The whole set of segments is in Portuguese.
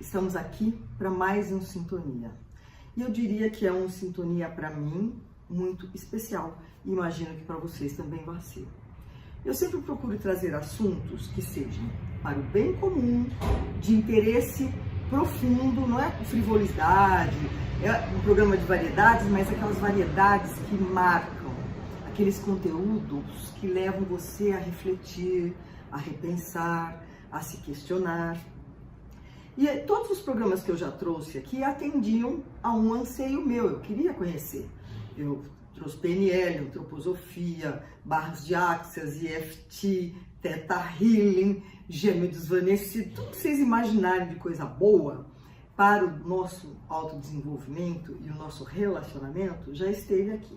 estamos aqui para mais um Sintonia. E eu diria que é um Sintonia para mim muito especial. E imagino que para vocês também vai ser. Eu sempre procuro trazer assuntos que sejam para o bem comum, de interesse profundo, não é frivolidade, é um programa de variedades, mas aquelas variedades que marcam, aqueles conteúdos que levam você a refletir, a repensar, a se questionar. E todos os programas que eu já trouxe aqui atendiam a um anseio meu, eu queria conhecer. Eu trouxe PNL, antroposofia, barras de axis, EFT, Theta Healing, gêmeo desvanecido, tudo que vocês imaginarem de coisa boa para o nosso autodesenvolvimento e o nosso relacionamento já esteve aqui.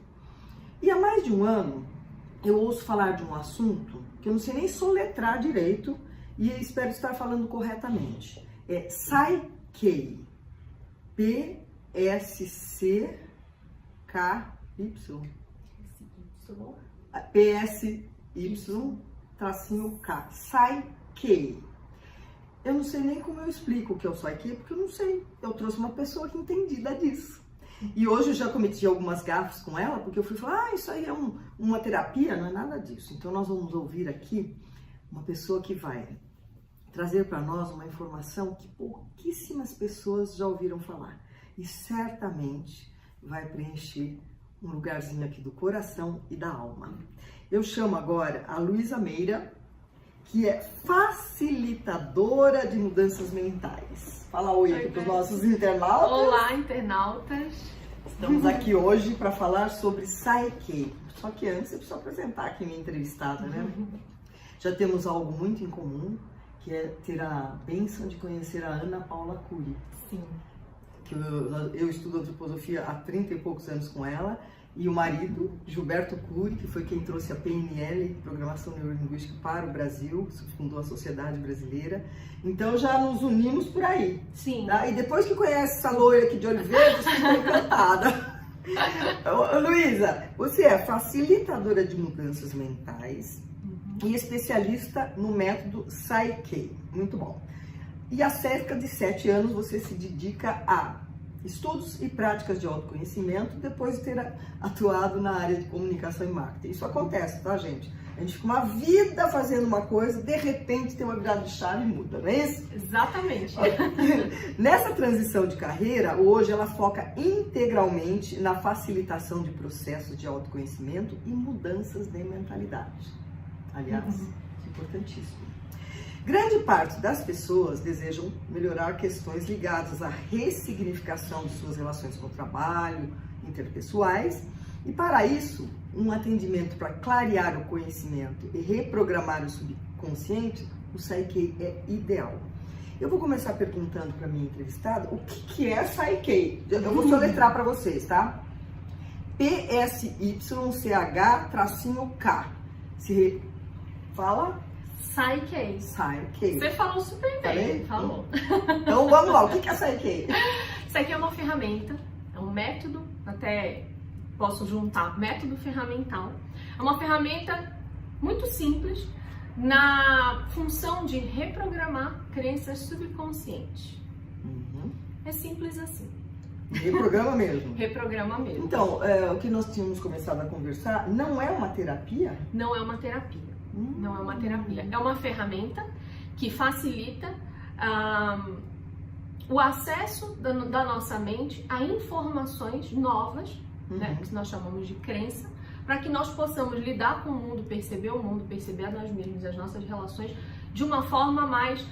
E há mais de um ano eu ouço falar de um assunto que eu não sei nem soletrar direito e espero estar falando corretamente. É Psyche, P-S-C-K-Y, P-S-Y-K, Psyche. Eu não sei nem como eu explico o que é o Psyche, porque eu não sei. Eu trouxe uma pessoa que entendida disso. E hoje eu já cometi algumas gafes com ela, porque eu fui falar, isso aí é uma terapia, não é nada disso. Então nós vamos ouvir aqui uma pessoa que vai trazer para nós uma informação que pouquíssimas pessoas já ouviram falar. E certamente vai preencher um lugarzinho aqui do coração e da alma. Eu chamo agora a Luísa Meira, que é facilitadora de mudanças mentais. Fala oi aqui para os nossos internautas. Olá, internautas. Estamos aqui hoje para falar sobre Psyche. Só que antes eu preciso apresentar aqui minha entrevistada, né? Já temos algo muito em comum, que é ter a bênção de conhecer a Ana Paula Cury. Sim. Que eu estudo antroposofia há 30 e poucos anos com ela, e o marido, Gilberto Cury, que foi quem trouxe a PNL, Programação Neurolinguística, para o Brasil, fundou a Sociedade Brasileira. Então já nos unimos por aí. Sim. Tá? E depois que conhece essa loira aqui de olho verde, você ficou encantada. Luísa, você é facilitadora de mudanças mentais e especialista no método Psyche. Muito bom. E há cerca de 7 anos você se dedica a estudos e práticas de autoconhecimento depois de ter atuado na área de comunicação e marketing. Isso acontece, tá, gente? A gente fica uma vida fazendo uma coisa, de repente tem uma virada de chave e muda, não é isso? Exatamente. Nessa transição de carreira, hoje ela foca integralmente na facilitação de processos de autoconhecimento e mudanças de mentalidade. Aliás, importantíssimo. Grande parte das pessoas desejam melhorar questões ligadas à ressignificação de suas relações com o trabalho, interpessoais, e para isso, um atendimento para clarear o conhecimento e reprogramar o subconsciente, o Psyche é ideal. Eu vou começar perguntando para minha entrevistada o que é Psyche. Eu vou soletrar para vocês, tá? P-S-Y-C-H-K. Se fala? Psyche. Psyche. Você falou super bem. Falou. Então vamos lá, o que é Psyche? Psyche é uma ferramenta, é um método, até posso juntar método ferramental. É uma ferramenta muito simples na função de reprogramar crenças subconscientes. É simples assim. Reprograma mesmo. Reprograma mesmo. Então, o que nós tínhamos começado a conversar não é uma terapia? Não é uma terapia. Não é uma terapia. É uma ferramenta que facilita o acesso da nossa mente a informações novas, né, que nós chamamos de crença, para que nós possamos lidar com o mundo, perceber a nós mesmos, as nossas relações, de uma forma mais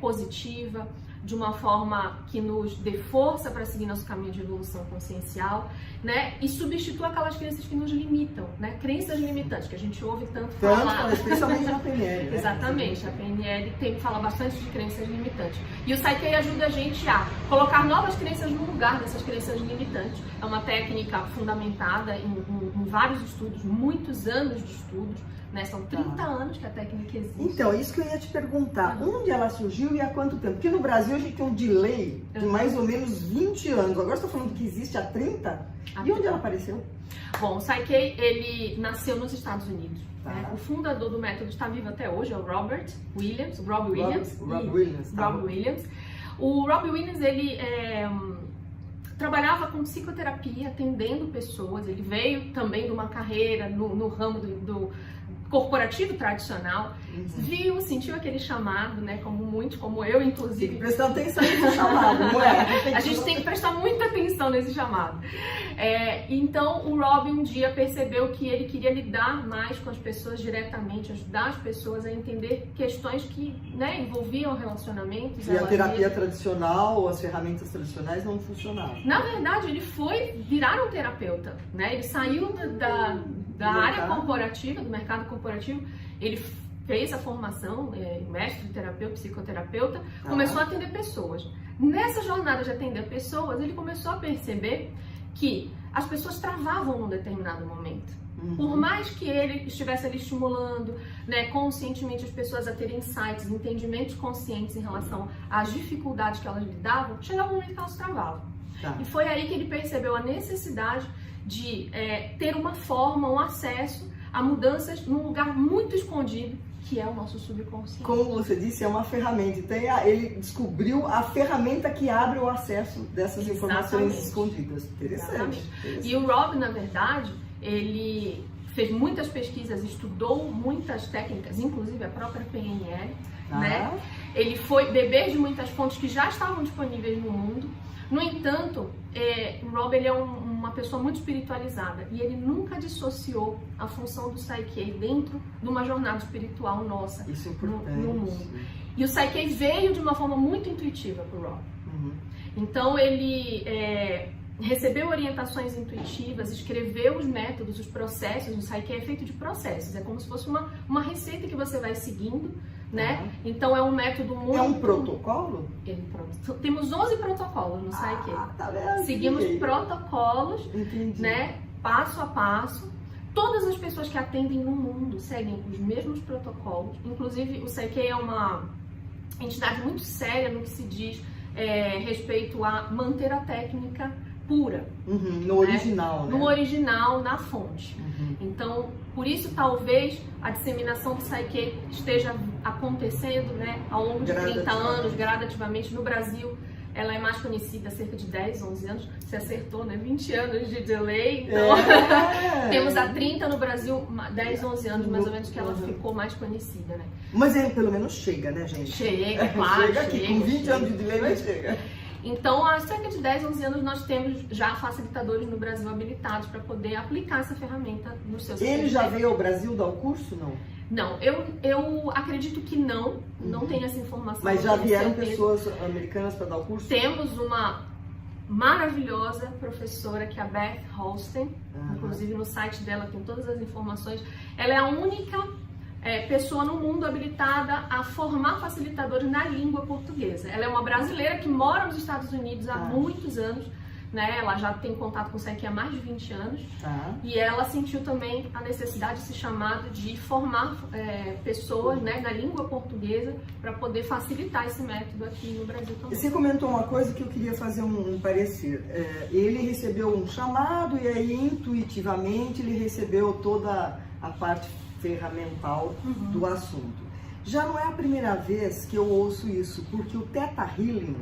positiva, de uma forma que nos dê força para seguir nosso caminho de evolução consciencial, né? E substitua aquelas crenças que nos limitam, né? Crenças limitantes, que a gente ouve tanto falar. Especialmente na PNL, né? Exatamente, a PNL fala bastante de crenças limitantes. E o Psyche ajuda a gente a colocar novas crenças no lugar dessas crenças limitantes. É uma técnica fundamentada em vários estudos, muitos anos de estudos, né? São 30 anos que a técnica existe. Então, isso que eu ia te perguntar, onde ela surgiu e há quanto tempo? Porque no Brasil a gente tem um delay de mais ou menos 20 anos. Agora você está falando que existe há 30? E onde ela apareceu? Bom, o Psyche, ele nasceu nos Estados Unidos. Né? O fundador do método está vivo até hoje, é o Rob Williams. O Robbie Williams, ele trabalhava com psicoterapia, atendendo pessoas. Ele veio também de uma carreira no ramo do corporativo tradicional, sentiu aquele chamado, né, como muitos, como eu, inclusive. Tem que prestar atenção nesse chamado, não é? A gente tem que prestar muita atenção nesse chamado. Então, o Robbie um dia percebeu que ele queria lidar mais com as pessoas diretamente, ajudar as pessoas a entender questões que, né, envolviam relacionamentos. E a terapia tradicional, as ferramentas tradicionais não funcionavam. Na verdade, ele foi virar um terapeuta, né? Ele saiu da área corporativa, do mercado corporativo, ele fez a formação, mestre, terapeuta, psicoterapeuta, começou a atender pessoas. Nessa jornada de atender pessoas, ele começou a perceber que as pessoas travavam num determinado momento. Por mais que ele estivesse ali estimulando, né, conscientemente as pessoas a terem insights, entendimentos conscientes em relação às dificuldades que elas lidavam, chegava um momento que elas travavam. E foi aí que ele percebeu a necessidade de ter uma forma, um acesso a mudanças num lugar muito escondido, que é o nosso subconsciente. Como você disse, é uma ferramenta. Então ele descobriu a ferramenta que abre o acesso dessas informações escondidas. Interessante. E o Rob, na verdade, ele fez muitas pesquisas, estudou muitas técnicas, inclusive a própria PNL, né? Ele foi beber de muitas fontes que já estavam disponíveis no mundo. No entanto, o Rob, ele é uma pessoa muito espiritualizada e ele nunca dissociou a função do Psyche dentro de uma jornada espiritual nossa. Isso é importante. No mundo. E o Psyche veio de uma forma muito intuitiva para o Rob. Então ele recebeu orientações intuitivas, escreveu os métodos, os processos. O Psyche é feito de processos, é como se fosse uma receita que você vai seguindo, né? Então é um método muito... É um protocolo? Temos 11 protocolos no Psyche. Tá vendo? Seguimos protocolos, Entendi. né? Passo a passo. Todas as pessoas que atendem no mundo seguem os mesmos protocolos. Inclusive, o Psyche é uma entidade muito séria no que se diz respeito a manter a técnica pura. No original, né? No original, na fonte. Então, por isso, talvez, a disseminação do Psyche esteja acontecendo, né, ao longo de 30 anos, gradativamente. No Brasil, ela é mais conhecida há cerca de 10, 11 anos. Você acertou, né? 20 anos de delay. Então, temos há 30 no Brasil, 10, 11 anos, mais ou menos, que ela ficou mais conhecida, né? Mas ele pelo menos chega, né, gente? Chega, claro. Chega aqui, com 20 anos de delay, mas chega. Então, há cerca de 10, 11 anos, nós temos já facilitadores no Brasil habilitados para poder aplicar essa ferramenta nos seus Ele já veio ao Brasil dar o curso, não? Não, eu acredito que não tenho essa informação. Mas já vieram pessoas americanas para dar o curso? Temos uma maravilhosa professora, que é a Beth Holstein, inclusive no site dela tem todas as informações. Ela é a única pessoa no mundo habilitada a formar facilitadores na língua portuguesa. Ela é uma brasileira que mora nos Estados Unidos há muitos anos, né? Ela já tem contato com o Psyche há mais de 20 anos. E ela sentiu também a necessidade, esse chamado de formar pessoas, né, na língua portuguesa para poder facilitar esse método aqui no Brasil também. Você comentou uma coisa que eu queria fazer um parecer. Ele recebeu um chamado e aí intuitivamente ele recebeu toda a parte ferramental do assunto. Já não é a primeira vez que eu ouço isso, porque o Theta Healing,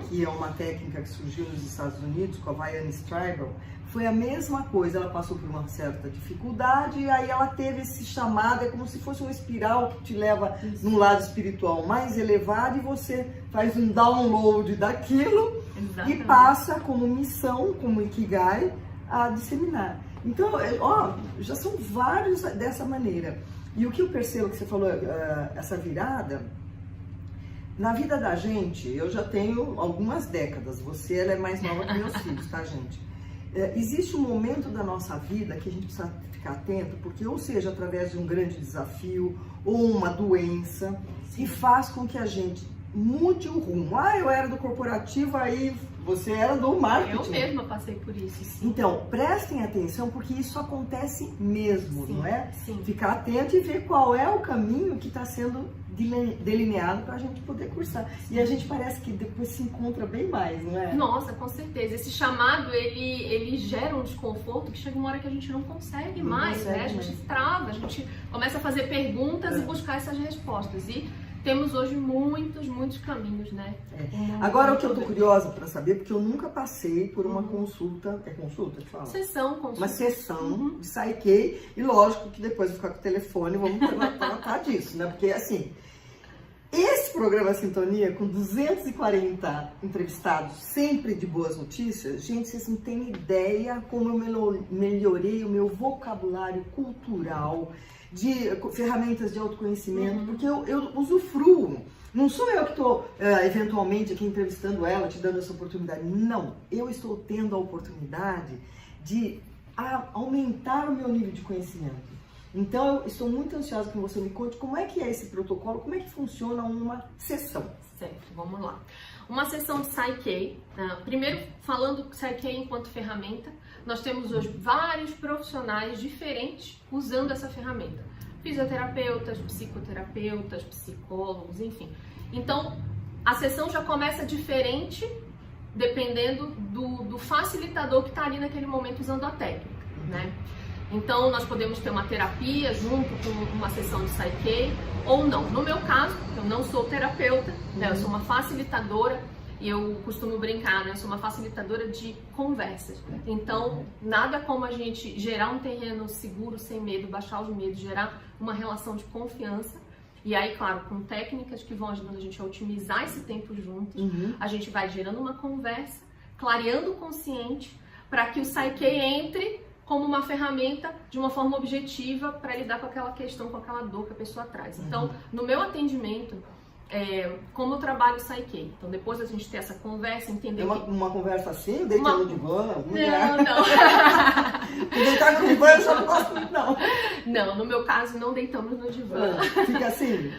que é uma técnica que surgiu nos Estados Unidos com a Vianney Stribel, foi a mesma coisa. Ela passou por uma certa dificuldade e aí ela teve esse chamado, é como se fosse uma espiral que te leva num lado espiritual mais elevado e você faz um download daquilo e passa como missão, como Ikigai, a disseminar. Então, já são vários dessa maneira. E o que eu percebo que você falou, essa virada, na vida da gente, eu já tenho algumas décadas, ela é mais nova que meus filhos, tá, gente? Existe um momento da nossa vida que a gente precisa ficar atento, porque ou seja, através de um grande desafio ou uma doença, que faz com que a gente mude o rumo. Eu era do corporativo, aí você era do marketing. Eu mesma passei por isso, sim. Então, prestem atenção, porque isso acontece mesmo, sim, não é? Sim. Ficar atento e ver qual é o caminho que está sendo delineado para a gente poder cursar. Sim. E a gente parece que depois se encontra bem mais, não é? Nossa, com certeza. Esse chamado, ele gera um desconforto que chega uma hora que a gente não consegue mais, né? A gente trava, a gente começa a fazer perguntas e buscar essas respostas. E temos hoje muitos caminhos, né? Agora, o que eu tô curiosa para saber, porque eu nunca passei por uma consulta, é consulta que fala? Sessão, consulta. Uma sessão de Psyche, e lógico que depois eu vou ficar com o telefone, vamos tratar disso, né? Porque, assim, esse programa Sintonia, com 240 entrevistados, sempre de boas notícias, gente, vocês não têm ideia como eu melhorei o meu vocabulário cultural, de ferramentas de autoconhecimento, porque eu usufruo. Não sou eu que estou, eventualmente, aqui entrevistando ela, te dando essa oportunidade. Não, eu estou tendo a oportunidade de aumentar o meu nível de conhecimento. Então, eu estou muito ansiosa que você me conte como é que é esse protocolo, como é que funciona uma sessão. Certo, vamos lá. Uma sessão de Psyche, primeiro falando Psyche enquanto ferramenta, nós temos hoje vários profissionais diferentes usando essa ferramenta. Fisioterapeutas, psicoterapeutas, psicólogos, enfim. Então, a sessão já começa diferente dependendo do facilitador que está ali naquele momento usando a técnica, né? Então, nós podemos ter uma terapia junto com uma sessão de Psyche ou não. No meu caso, eu não sou terapeuta, né? Eu sou uma facilitadora e eu costumo brincar, né? Eu sou uma facilitadora de conversas. Então, nada como a gente gerar um terreno seguro, sem medo, baixar os medos, gerar uma relação de confiança. E aí, claro, com técnicas que vão ajudando a gente a otimizar esse tempo juntos, a gente vai gerando uma conversa, clareando o consciente, para que o Psyche entre como uma ferramenta de uma forma objetiva para lidar com aquela questão, com aquela dor que a pessoa traz. Então, no meu atendimento, como eu trabalho Psyche. Então, depois da gente ter essa conversa, entender... É uma conversa assim? Deitando no divã? Não. Deitar no divã eu já não gosto muito, não. Não, no meu caso, não deitamos no divã. Fica assim?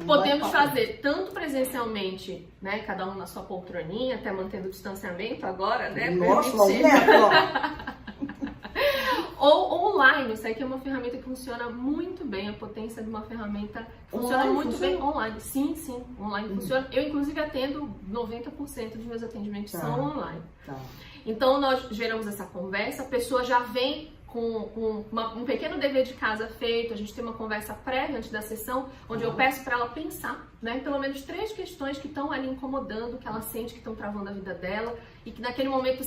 Podemos fazer tanto presencialmente, né, cada um na sua poltroninha, até mantendo o distanciamento agora, né? Nossa, ou online, isso aqui é uma ferramenta que funciona muito bem, a potência de uma ferramenta funciona muito bem online. Sim, online funciona. Eu, inclusive, atendo 90% dos meus atendimentos são online. Então, nós geramos essa conversa, a pessoa já vem com um pequeno dever de casa feito, a gente tem uma conversa prévia antes da sessão, onde eu peço para ela pensar, né, pelo menos 3 questões que estão ali incomodando, que ela sente que estão travando a vida dela e que naquele momento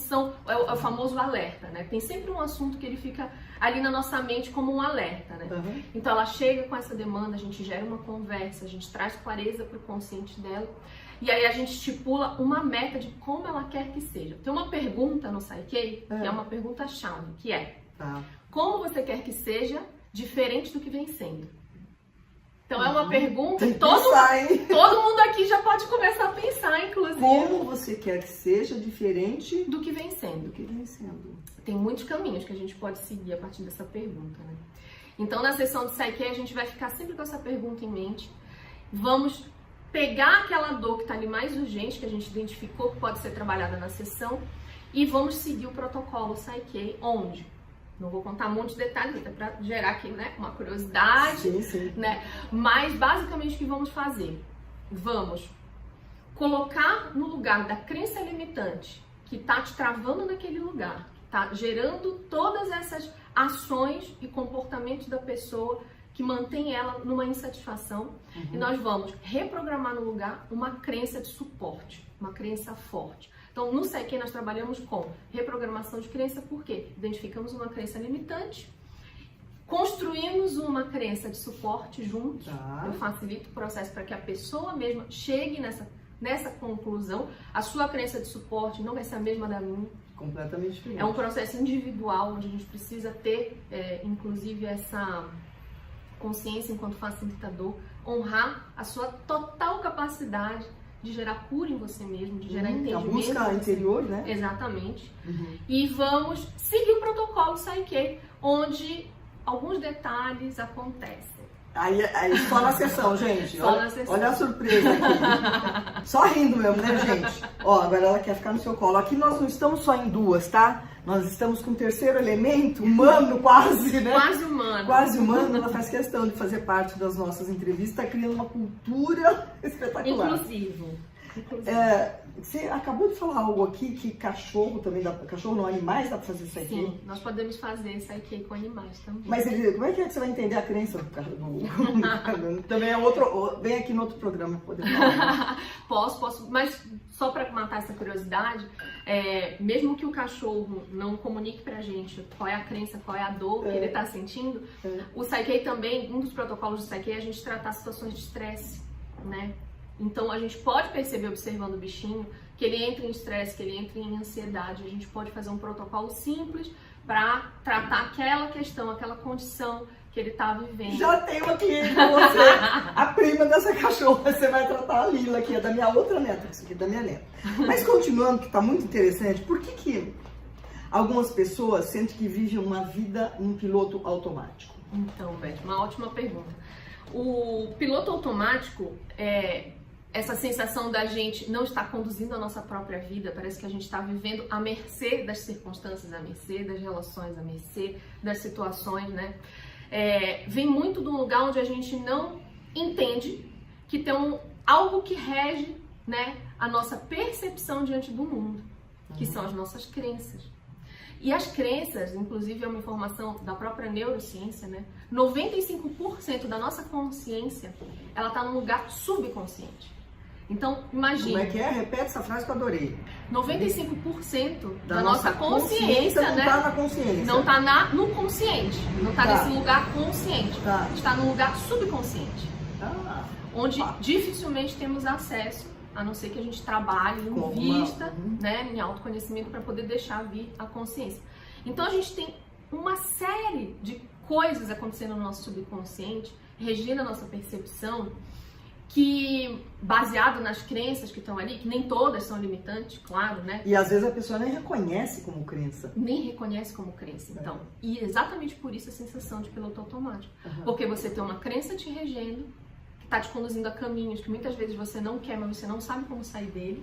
é o famoso alerta, né? Tem sempre um assunto que ele fica ali na nossa mente como um alerta, né? Então ela chega com essa demanda, a gente gera uma conversa, a gente traz clareza para o consciente dela. E aí a gente estipula uma meta de como ela quer que seja. Tem uma pergunta no Psyche, que é uma pergunta-chave, que é: como você quer que seja diferente do que vem sendo? Então é uma pergunta que todo mundo aqui já pode começar a pensar, inclusive. Como você quer que seja diferente do que vem sendo? Tem muitos caminhos que a gente pode seguir a partir dessa pergunta, né? Então na sessão de Psyche a gente vai ficar sempre com essa pergunta em mente. Vamos pegar aquela dor que está ali mais urgente, que a gente identificou que pode ser trabalhada na sessão, e vamos seguir o protocolo Psyche, onde? Não vou contar muitos detalhes, até para gerar aqui, né, uma curiosidade, né? Mas basicamente o que vamos fazer? Vamos colocar no lugar da crença limitante que está te travando naquele lugar, que está gerando todas essas ações e comportamentos da pessoa que mantém ela numa insatisfação, e nós vamos reprogramar no lugar uma crença de suporte, uma crença forte. Então, no Psyche nós trabalhamos com reprogramação de crença, porque identificamos uma crença limitante, construímos uma crença de suporte juntos, eu facilito o processo para que a pessoa mesma chegue nessa conclusão. A sua crença de suporte não vai ser a mesma da minha. Completamente diferente. É um processo individual, onde a gente precisa ter, inclusive, essa consciência enquanto facilitador, honrar a sua total capacidade de gerar cura em você mesmo, de gerar entendimento. A busca interior, né? Exatamente. E vamos seguir o protocolo Psyche, onde alguns detalhes acontecem. Aí só na sessão, gente. Olha a surpresa aqui. Só rindo mesmo, né, gente? Ó, agora ela quer ficar no seu colo. Aqui nós não estamos só em duas, tá? Nós estamos com o terceiro elemento, humano quase, né? Quase humano. Quase humano. Ela faz questão de fazer parte das nossas entrevistas, tá criando uma cultura espetacular. Inclusivo. Você acabou de falar algo aqui que cachorro também dá, cachorro não, animais dá pra fazer Psyche? Sim, nós podemos fazer Psyche com animais também. Mas como é que você vai entender a crença do também é outro, vem aqui no outro programa poder falar. Posso, mas só para matar essa curiosidade, mesmo que o cachorro não comunique pra gente qual é a crença, qual é a dor que ele tá sentindo, o Psyche também, um dos protocolos do Psyche é a gente tratar situações de estresse, né? Então a gente pode perceber observando o bichinho que ele entra em estresse, que ele entra em ansiedade. A gente pode fazer um protocolo simples para tratar aquela questão, aquela condição que ele está vivendo. Já tenho uma cliente com você, a prima dessa cachorra, você vai tratar a Lila, que é da minha outra neta, isso aqui é da minha neta. Mas continuando, que está muito interessante, por que algumas pessoas sentem que vivem uma vida num piloto automático? Então, Beth, uma ótima pergunta. O piloto automático essa sensação da gente não estar conduzindo a nossa própria vida, parece que a gente está vivendo à mercê das circunstâncias, à mercê das relações, à mercê das situações, né? Vem muito de um lugar onde a gente não entende que tem algo que rege, né, a nossa percepção diante do mundo, que são as nossas crenças. E as crenças, inclusive é uma informação da própria neurociência, né? 95% da nossa consciência, ela está num lugar subconsciente. Então, imagina. Como é que é? Repete essa frase que eu adorei. 95% da nossa consciência, não né? Não está na consciência. Não está no consciente. Não está nesse lugar consciente. Tá. Está no lugar subconsciente. Onde dificilmente temos acesso, a não ser que a gente trabalhe, invista, né, em autoconhecimento para poder deixar vir a consciência. Então, a gente tem uma série de coisas acontecendo no nosso subconsciente, regindo a nossa percepção, que, baseado nas crenças que estão ali, que nem todas são limitantes, claro, né? E às vezes a pessoa nem reconhece como crença. Nem reconhece como crença, então. E exatamente por isso a sensação de piloto automático. Porque você tem uma crença te regendo, que está te conduzindo a caminhos que muitas vezes você não quer, mas você não sabe como sair dele.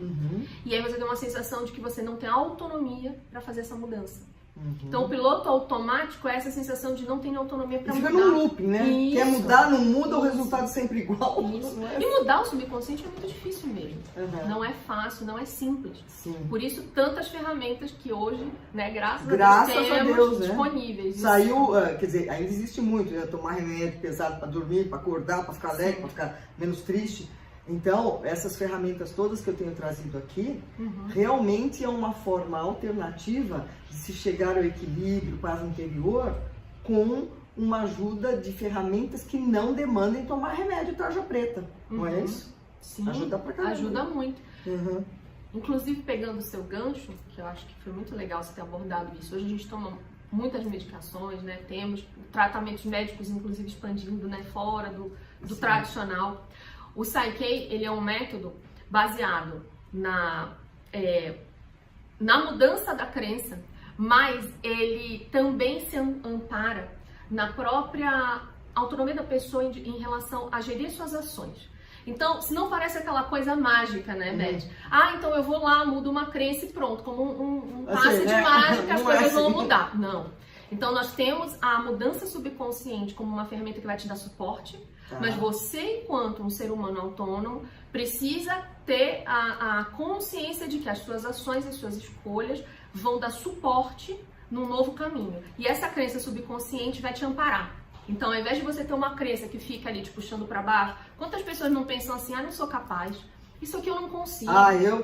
E aí você tem uma sensação de que você não tem autonomia para fazer essa mudança. Então, o piloto automático é essa sensação de não ter autonomia para mudar. Fica num looping, né? Isso. Quer mudar, não muda, o resultado é sempre igual. Isso. E mudar o subconsciente é muito difícil mesmo. Não é fácil, não é simples. Sim. Por isso, tantas ferramentas que hoje, né, graças a temos Deus, disponíveis. Né? Saiu, quer dizer, ainda existe muito, né? Tomar remédio pesado para dormir, para acordar, para ficar alegre, para ficar menos triste. Então, essas ferramentas todas que eu tenho trazido aqui, realmente é uma forma alternativa de se chegar ao equilíbrio, paz interior, com uma ajuda de ferramentas que não demandem tomar remédio tarja preta, não é isso? Sim, ajuda pra caramba. Ajuda muito. Inclusive, pegando o seu gancho, que eu acho que foi muito legal você ter abordado isso, hoje a gente toma muitas medicações, né? Temos tratamentos médicos, inclusive, expandindo, né? Fora do tradicional. O Psyche, ele é um método baseado na mudança da crença, mas ele também se ampara na própria autonomia da pessoa em relação a gerir suas ações. Então, se não parece aquela coisa mágica, né, Beth? Então eu vou lá, mudo uma crença e pronto, como um passe de mágica, as coisas vão mudar. Não. Então, nós temos a mudança subconsciente como uma ferramenta que vai te dar suporte, mas você, enquanto um ser humano autônomo, precisa ter a consciência de que as suas ações e as suas escolhas vão dar suporte num novo caminho. E essa crença subconsciente vai te amparar. Então, ao invés de você ter uma crença que fica ali te puxando para baixo, quantas pessoas não pensam assim, não sou capaz? Isso aqui eu não consigo.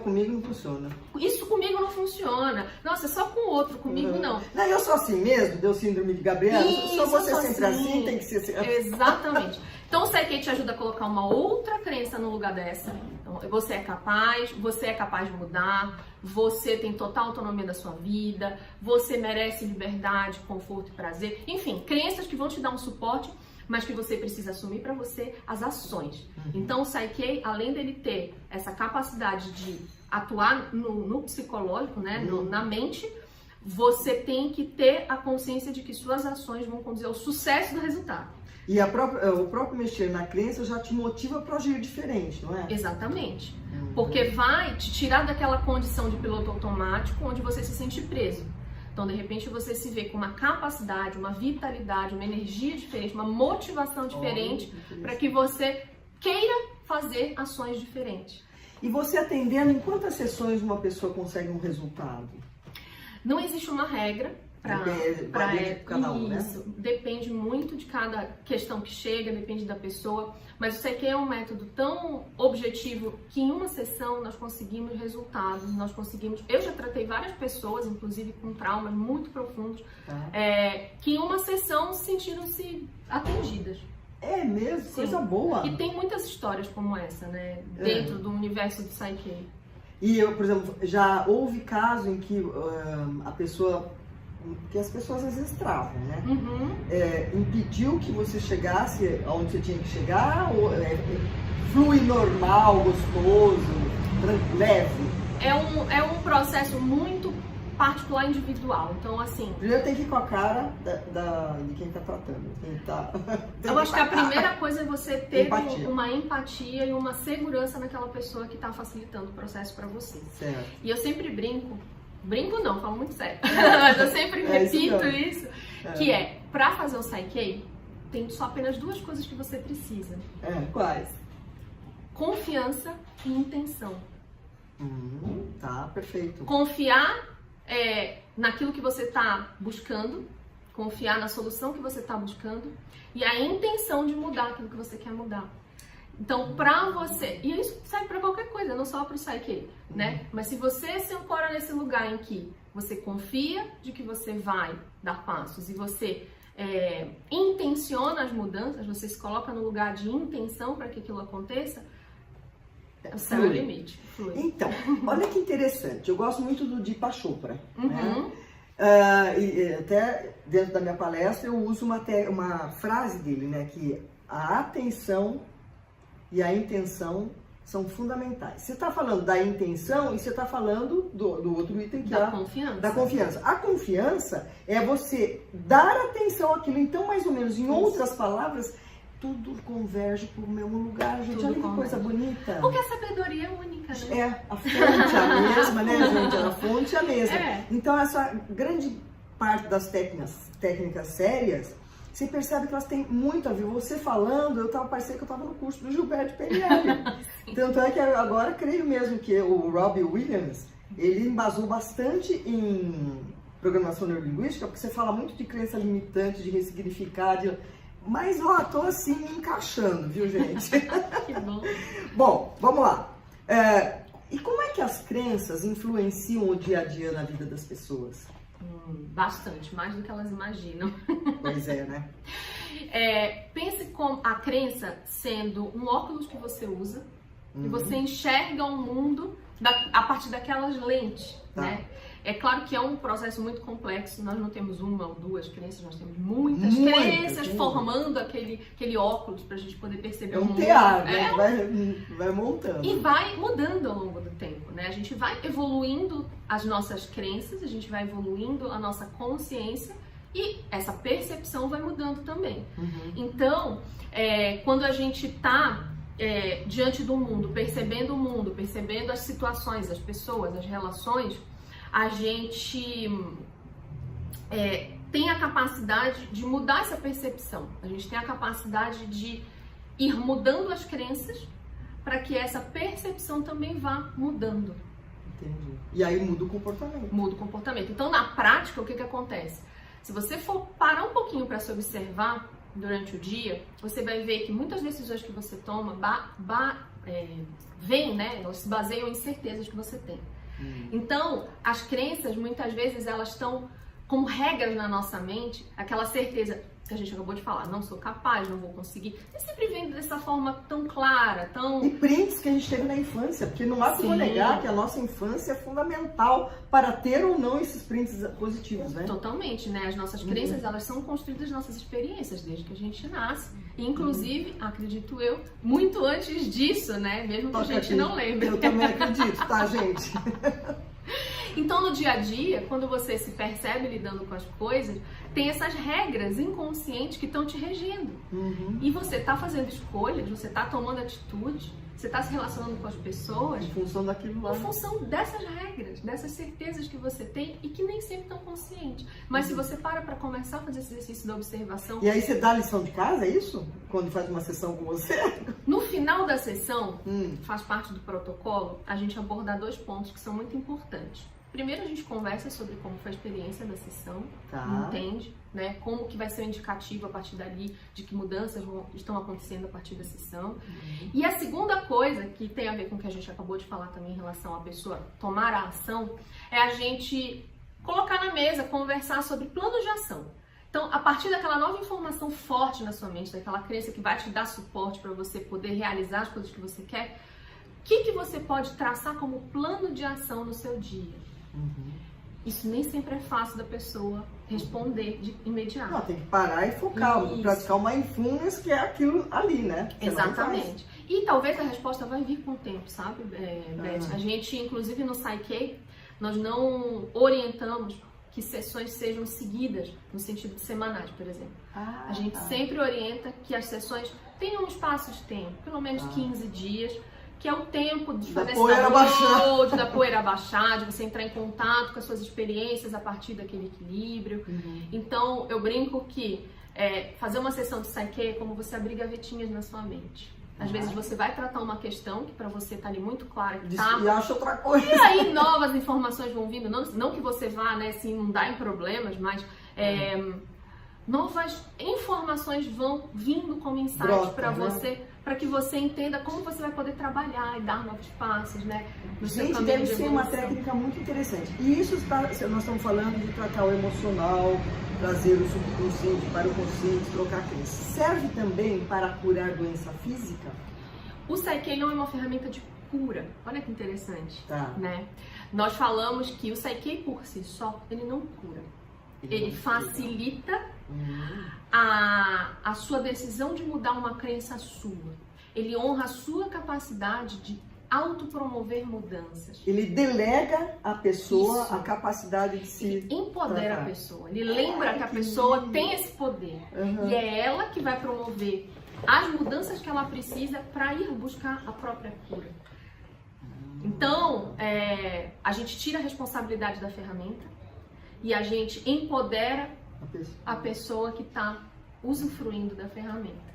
Comigo não funciona. Isso comigo não funciona. Nossa, só com o outro, comigo não. Não, eu sou assim mesmo, deu síndrome de Gabriela. Só você sempre assim, tem que ser assim. Exatamente. Então o Psyche te ajuda a colocar uma outra crença no lugar dessa. Então, você é capaz de mudar, você tem total autonomia da sua vida, você merece liberdade, conforto e prazer. Enfim, crenças que vão te dar um suporte, mas que você precisa assumir para você as ações. Então o Psyche, além dele ter essa capacidade de atuar no psicológico, né, na mente, você tem que ter a consciência de que suas ações vão conduzir ao sucesso do resultado. E o próprio mexer na crença já te motiva para agir diferente, não é? Exatamente. Porque vai te tirar daquela condição de piloto automático onde você se sente preso. Então, de repente, você se vê com uma capacidade, uma vitalidade, uma energia diferente, uma motivação diferente para que você queira fazer ações diferentes. E você atendendo, em quantas sessões uma pessoa consegue um resultado? Não existe uma regra para cada um, né? Isso. Depende muito de cada questão que chega, depende da pessoa. Mas o CQ é um método tão objetivo que em uma sessão nós conseguimos resultados, nós conseguimos... Eu já tratei várias pessoas, inclusive com traumas muito profundos, que em uma sessão sentiram-se atendidas. É mesmo? Sim. Coisa boa! E tem muitas histórias como essa, né? Dentro do universo do Psyche. E eu, por exemplo, já houve caso em que a pessoa... Porque as pessoas às vezes travam, né? Impediu que você chegasse aonde você tinha que chegar? Ou flui normal, gostoso, leve? É um processo muito particular, individual. Então, assim... Primeiro tem que ir com a cara de quem está tratando. Eu acho que a primeira coisa é você ter uma empatia e uma segurança naquela pessoa que está facilitando o processo para você. Certo. E eu sempre brinco não, falo muito sério, mas eu sempre repito isso, que para fazer o Psyche, tem só apenas duas coisas que você precisa. Quais? Confiança e intenção. Tá, perfeito. Confiar naquilo que você está buscando, confiar na solução que você está buscando e a intenção de mudar aquilo que você quer mudar. Então, pra você... E isso serve pra qualquer coisa, não só pro Psyche, né? Mas se você se ancora nesse lugar em que você confia de que você vai dar passos e você intenciona as mudanças, você se coloca no lugar de intenção para que aquilo aconteça, o céu é o limite. Flui. Então, olha que interessante. Eu gosto muito do Deepak Chopra, né? E até dentro da minha palestra eu uso uma frase dele, né? Que a atenção e a intenção são fundamentais. Você está falando da intenção e você está falando do outro item que da confiança. A confiança é você dar atenção àquilo. Então, mais ou menos, em outras palavras, tudo converge para o mesmo lugar, gente. Olha que coisa bonita. Porque a sabedoria é única, né? A fonte é a mesma, né, gente? A fonte é a mesma. Então, essa grande parte das técnicas sérias, você percebe que elas têm muito a ver. Você falando, parecia que eu estava no curso do Gilberto Perielli. Tanto é que agora creio mesmo que o Robbie Williams, ele embasou bastante em programação neurolinguística, porque você fala muito de crença limitante, de ressignificar, mas ó, tô assim me encaixando, viu, gente? Que bom. Bom, vamos lá. E como é que as crenças influenciam o dia a dia na vida das pessoas? Bastante, mais do que elas imaginam. Pois é, né? Pense com a crença sendo um óculos que você usa e você enxerga o mundo a partir daquelas lentes, né? É claro que é um processo muito complexo, nós não temos uma ou duas crenças, nós temos muitas crenças formando aquele óculos para a gente poder perceber o mundo. Tear, né? Vai montando. E vai mudando ao longo do tempo, né? A gente vai evoluindo as nossas crenças, a gente vai evoluindo a nossa consciência e essa percepção vai mudando também. Então, quando a gente está diante do mundo, percebendo as situações, as pessoas, as relações, a gente tem a capacidade de mudar essa percepção. A gente tem a capacidade de ir mudando as crenças para que essa percepção também vá mudando. Entendi. E aí muda o comportamento. Muda o comportamento. Então, na prática, o que acontece? Se você for parar um pouquinho para se observar durante o dia, você vai ver que muitas decisões que você toma vêm, né? Elas se baseiam em certezas que você tem. Então, as crenças, muitas vezes, elas estão como regras na nossa mente, aquela certeza que a gente acabou de falar, não sou capaz, não vou conseguir. E sempre vem dessa forma tão clara, tão... E prints que a gente teve na infância, porque não há como negar que a nossa infância é fundamental para ter ou não esses prints positivos, né? Totalmente, né? As nossas crenças, elas são construídas nas nossas experiências, desde que a gente nasce. Inclusive, acredito eu, muito antes disso, né? Mesmo que a gente não lembre. Eu também acredito, tá, gente? Então, no dia a dia, quando você se percebe lidando com as coisas, tem essas regras inconscientes que estão te regendo. E você está fazendo escolhas, você está tomando atitude Você está se relacionando com as pessoas em função daquilo lá. em função dessas regras, dessas certezas que você tem e que nem sempre estão conscientes. Mas se você para começar a fazer esse exercício da observação... E aí você dá a lição de casa, é isso? Quando faz uma sessão com você? No final da sessão, faz parte do protocolo, a gente abordar 2 pontos que são muito importantes. Primeiro, a gente conversa sobre como foi a experiência da sessão, entende, né? Como que vai ser o indicativo a partir dali, de que mudanças estão acontecendo a partir da sessão. E a segunda coisa, que tem a ver com o que a gente acabou de falar também em relação à pessoa tomar a ação, é a gente colocar na mesa, conversar sobre planos de ação. Então, a partir daquela nova informação forte na sua mente, daquela crença que vai te dar suporte para você poder realizar as coisas que você quer, o que você pode traçar como plano de ação no seu dia? Isso nem sempre é fácil da pessoa responder de imediato. Não, tem que parar e focar, praticar o mindfulness, que é aquilo ali, né? Exatamente. E talvez a resposta vai vir com o tempo, sabe, Beth? A gente, inclusive no Psyche, nós não orientamos que sessões sejam seguidas, no sentido de semanais, por exemplo. A gente sempre orienta que as sessões tenham um espaço de tempo, pelo menos 15 dias, que é o tempo de fazer esse download, da poeira baixar, de você entrar em contato com as suas experiências a partir daquele equilíbrio. Então, eu brinco que fazer uma sessão de Psyche é como você abrir gavetinhas na sua mente. Às vezes você vai tratar uma questão que pra você tá ali muito clara que tá. E acha outra coisa. E aí novas informações vão vindo, não que você vá, né, se inundar em problemas, mas novas informações vão vindo como insight para você, para que você entenda como você vai poder trabalhar e dar novos passos, né? Gente, deve ser uma técnica muito interessante. E isso nós estamos falando de tratar o emocional, trazer o subconsciente para o consciente, trocar crença. Serve também para curar doença física? O Psyche não é uma ferramenta de cura. Olha que interessante, né? Nós falamos que o Psyche por si só, ele não cura. Ele facilita a sua decisão de mudar uma crença sua. Ele honra a sua capacidade de autopromover mudanças. Ele delega à pessoa a capacidade de se... Ele empodera a pessoa. Ele lembra que a pessoa tem esse poder. E é ela que vai promover as mudanças que ela precisa para ir buscar a própria cura. Então, a gente tira a responsabilidade da ferramenta e a gente empodera a pessoa que está usufruindo da ferramenta.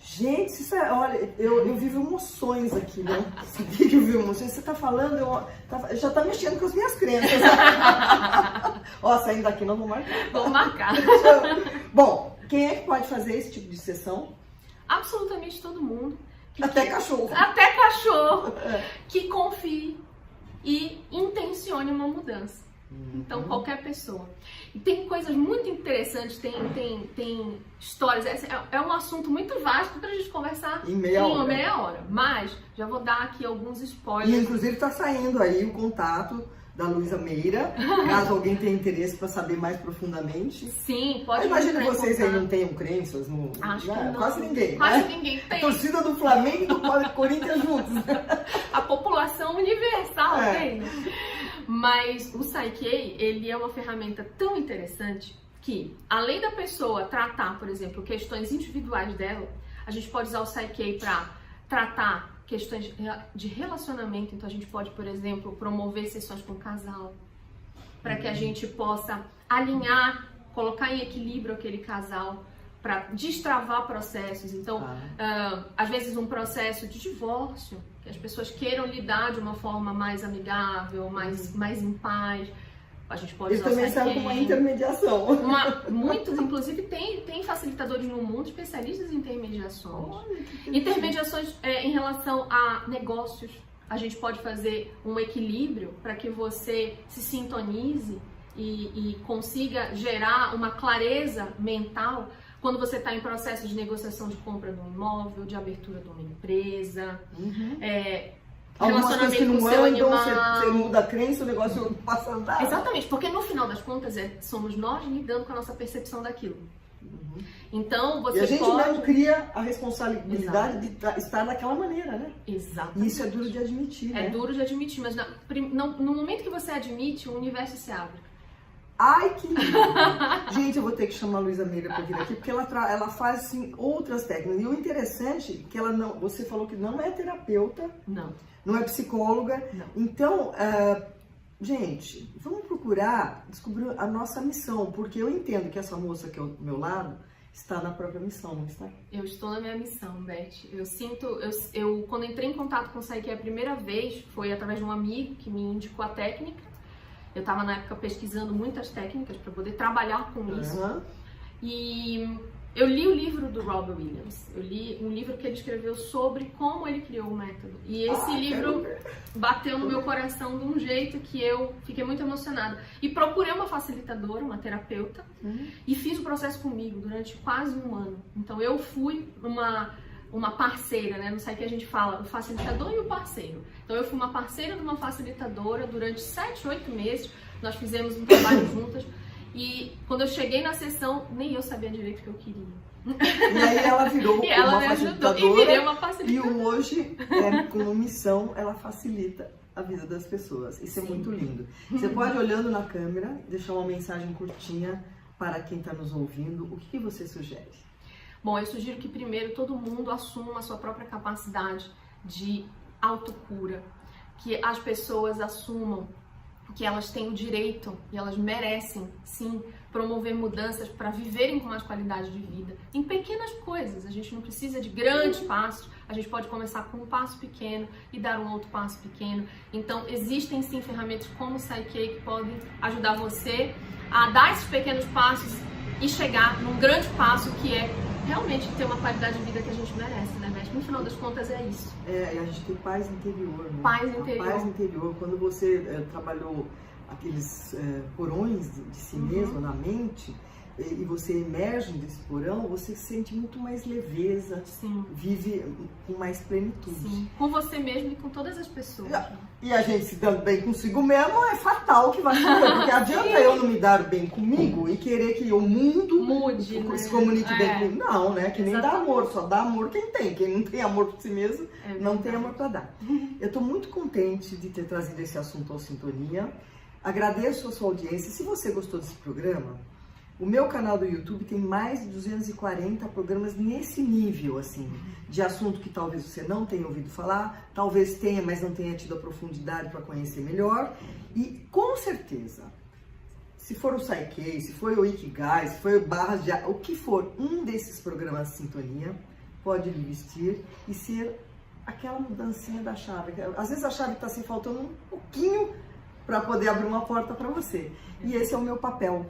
Gente, isso olha, eu vivo emoções aqui, né? Sabia que eu vivo emoções? Você tá falando, já tá mexendo com as minhas crenças. Ó, saindo daqui não vou marcar. Vou marcar. Bom, quem é que pode fazer esse tipo de sessão? Absolutamente todo mundo. Até cachorro. Até cachorro que confie e intencione uma mudança. Então, qualquer pessoa. E tem coisas muito interessantes, tem histórias. É um assunto muito vasto pra gente conversar em meia hora. Mas já vou dar aqui alguns spoilers. E inclusive tá saindo aí o contato da Luísa Meira, caso alguém tenha interesse para saber mais profundamente. Sim, pode. Imagina vocês aí não tenham crenças no. Acho que não. Quase ninguém. Quase ninguém tem. A torcida do Flamengo e do Corinthians juntos. A população universal tem. Mas o Psyche, ele é uma ferramenta tão interessante que, além da pessoa tratar, por exemplo, questões individuais dela, a gente pode usar o Psyche para tratar questões de relacionamento. Então a gente pode, por exemplo, promover sessões com o casal, para que a gente possa alinhar, colocar em equilíbrio aquele casal, para destravar processos. Então, às vezes um processo de divórcio, que as pessoas queiram lidar de uma forma mais amigável, mais em paz. A gente pode usar também serve como uma intermediação. Muitos, inclusive, tem facilitadores no mundo especialistas em intermediações. Intermediações em relação a negócios. A gente pode fazer um equilíbrio para que você se sintonize e consiga gerar uma clareza mental quando você está em processo de negociação de compra de um imóvel, de abertura de uma empresa, relacionamento com o seu animal. Você muda a crença, o negócio passa a andar. Exatamente, porque no final das contas somos nós lidando com a nossa percepção daquilo. Então você e a gente pode... mesmo cria a responsabilidade de estar daquela maneira, né? Exatamente. E isso é duro de admitir, né? É duro de admitir, mas no momento que você admite, o universo se abre. Ai, que lindo! Gente, eu vou ter que chamar a Luísa Meira para vir aqui, porque ela faz assim, outras técnicas. E o interessante é que ela não. Você falou que não é terapeuta, não é psicóloga. Não. Então, gente, vamos procurar descobrir a nossa missão, porque eu entendo que essa moça aqui ao meu lado está na própria missão, não está? Eu estou na minha missão, Beth. Eu sinto, eu quando entrei em contato com o Psyche a primeira vez, foi através de um amigo que me indicou a técnica. Eu estava na época pesquisando muitas técnicas para poder trabalhar com isso. E eu li o livro do Robert Williams. Eu li um livro que ele escreveu sobre como ele criou o método. E esse livro bateu no meu coração de um jeito que eu fiquei muito emocionada. E procurei uma facilitadora, uma terapeuta, e fiz o processo comigo durante quase um ano. Então eu fui uma parceira, né? Não sei o que a gente fala, o facilitador e o parceiro. Então eu fui uma parceira de uma facilitadora durante 7, 8 meses. Nós fizemos um trabalho juntas. E quando eu cheguei na sessão, nem eu sabia direito o que eu queria. E aí ela virou uma facilitadora. E virei uma facilitadora. E hoje, com missão, ela facilita a vida das pessoas. Isso é muito lindo. Você pode, olhando na câmera, deixar uma mensagem curtinha para quem está nos ouvindo. O que você sugere? Bom, eu sugiro que primeiro todo mundo assuma a sua própria capacidade de autocura. Que as pessoas assumam que elas têm o direito e elas merecem, sim, promover mudanças para viverem com mais qualidade de vida. Em pequenas coisas, a gente não precisa de grandes passos, a gente pode começar com um passo pequeno e dar um outro passo pequeno. Então, existem sim ferramentas como o Psyche que podem ajudar você a dar esses pequenos passos e chegar num grande passo que é realmente ter uma qualidade de vida que a gente merece, né, Beth? No final das contas é isso. E a gente tem paz interior, né? Paz interior. A paz interior. Quando você trabalhou aqueles porões de si mesmo na mente e você emerge desse porão, você sente muito mais leveza, vive com mais plenitude. Sim, com você mesmo e com todas as pessoas. E a gente se dando bem consigo mesmo é fatal que vai ser, porque adianta eu não me dar bem comigo e querer que o mundo mude, né? Se comunique bem comigo. Não, né? Que nem dá amor, só dá amor quem tem. Quem não tem amor por si mesmo, não tem amor para dar. Eu estou muito contente de ter trazido esse assunto ao Sintonia. Agradeço a sua audiência. Se você gostou desse programa, o meu canal do YouTube tem mais de 240 programas nesse nível, assim, de assunto que talvez você não tenha ouvido falar, talvez tenha, mas não tenha tido a profundidade para conhecer melhor. E com certeza, se for o Psyche, se for o Ikigai, se for o Barras de Ar, o que for, um desses programas de Sintonia pode lhe vestir e ser aquela mudancinha da chave. Às vezes a chave está assim, faltando um pouquinho para poder abrir uma porta para você. E esse é o meu papel,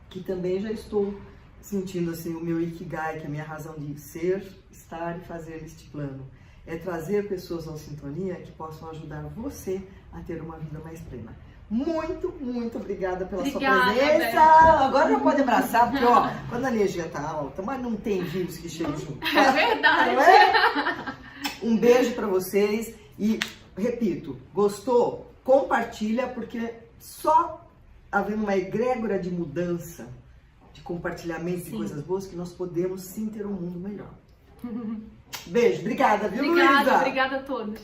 que também já estou sentindo assim, o meu Ikigai, que é a minha razão de ser, estar e fazer neste plano. É trazer pessoas ao Sintonia que possam ajudar você a ter uma vida mais plena. Muito, muito obrigada pela sua presença. Agora já pode abraçar, porque ó, quando a energia tá alta, mas não tem vírus que chega junto. É verdade. Não é? Um beijo para vocês e, repito, gostou? Compartilha, porque só havendo uma egrégora de mudança, de compartilhamento de coisas boas, que nós podemos sim ter um mundo melhor. Beijo, obrigada, viu, Luísa? Obrigada a todos.